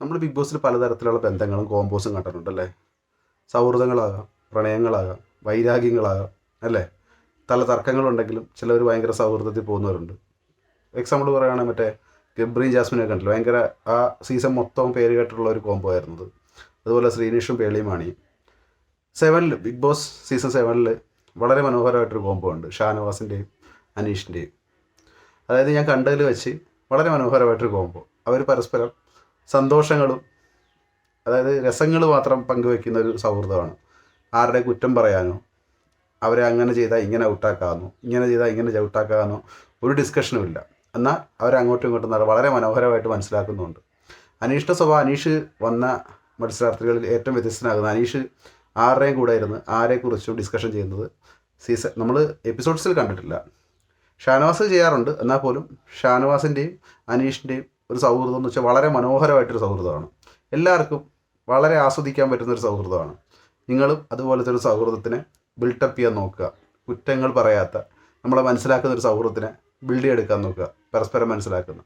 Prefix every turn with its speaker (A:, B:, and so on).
A: നമ്മൾ ബിഗ് ബോസിൽ പലതരത്തിലുള്ള ബന്ധങ്ങളും കോമ്പോസും കണ്ടിട്ടുണ്ടല്ലേ. സൗഹൃദങ്ങളാകാം, പ്രണയങ്ങളാകാം, വൈരാഗ്യങ്ങളാകാം, അല്ലേ. പല തർക്കങ്ങളുണ്ടെങ്കിലും ചിലർ ഭയങ്കര സൗഹൃദത്തിൽ പോകുന്നവരുണ്ട്. എക്സാമ്പിൾ പറയുകയാണെങ്കിൽ മറ്റേ ഗബ്രിയും ജാസ്മിനൊക്കെ ഉണ്ടല്ലോ, ഭയങ്കര ആ സീസൺ മൊത്തം പേര് കേട്ടിട്ടുള്ള ഒരു കോംബോ ആയിരുന്നത്. അതുപോലെ ശ്രീനിഷും പേളിയുമാണിയും. ബിഗ് ബോസ് സീസൺ 7 വളരെ മനോഹരമായിട്ടൊരു കോംബോ ഉണ്ട്, ഷാനവാസിൻ്റെയും അനീഷിൻ്റെയും. അതായത് ഞാൻ കണ്ടതിൽ വെച്ച് വളരെ മനോഹരമായിട്ടൊരു കോംബോ. അവർ പരസ്പരം സന്തോഷങ്ങളും അതായത് രസങ്ങൾ മാത്രം പങ്കുവെക്കുന്ന ഒരു സൗഹൃദമാണ്. ആരുടെ കുറ്റം പറയാനോ അവരെ അങ്ങനെ ചെയ്താൽ ഇങ്ങനെ ഔട്ടാക്കാമെന്നോ ഇങ്ങനെ ചെയ്താൽ ഇങ്ങനെ ഔട്ടാക്കാമെന്നോ ഒരു ഡിസ്കഷനും ഇല്ല. എന്നാൽ അവരങ്ങോട്ടും ഇങ്ങോട്ടും വളരെ മനോഹരമായിട്ട് മനസ്സിലാക്കുന്നുണ്ട്. അനീഷിൻ്റെ സ്വഭാവം, അനീഷ് വന്ന മത്സരാർത്ഥികളിൽ ഏറ്റവും വ്യത്യസ്തനാകുന്നത് അനീഷ് ആരുടെയും കൂടെ ഇരുന്ന് ആരെക്കുറിച്ചും ഡിസ്കഷൻ ചെയ്യുന്നത് നമ്മൾ എപ്പിസോഡ്സിൽ കണ്ടിട്ടില്ല. ഷാനവാസ് ചെയ്യാറുണ്ട്, എന്നാൽ പോലും ഷാനവാസിൻ്റെയും അനീഷിൻ്റെയും ഒരു സൗഹൃദം എന്ന് വെച്ചാൽ വളരെ മനോഹരമായിട്ടൊരു സൗഹൃദമാണ്. എല്ലാവർക്കും വളരെ ആസ്വദിക്കാൻ പറ്റുന്നൊരു സൗഹൃദമാണ്. നിങ്ങളും അതുപോലത്തെ ഒരു സൗഹൃദത്തിനെ ബിൽട്ടപ്പ് ചെയ്യാൻ നോക്കുക. കുറ്റങ്ങൾ പറയാത്ത, നമ്മളെ മനസ്സിലാക്കുന്ന ഒരു സൗഹൃദത്തിനെ ബിൽഡ് ചെയ്തെടുക്കാൻ നോക്കുക, പരസ്പരം മനസ്സിലാക്കുന്ന.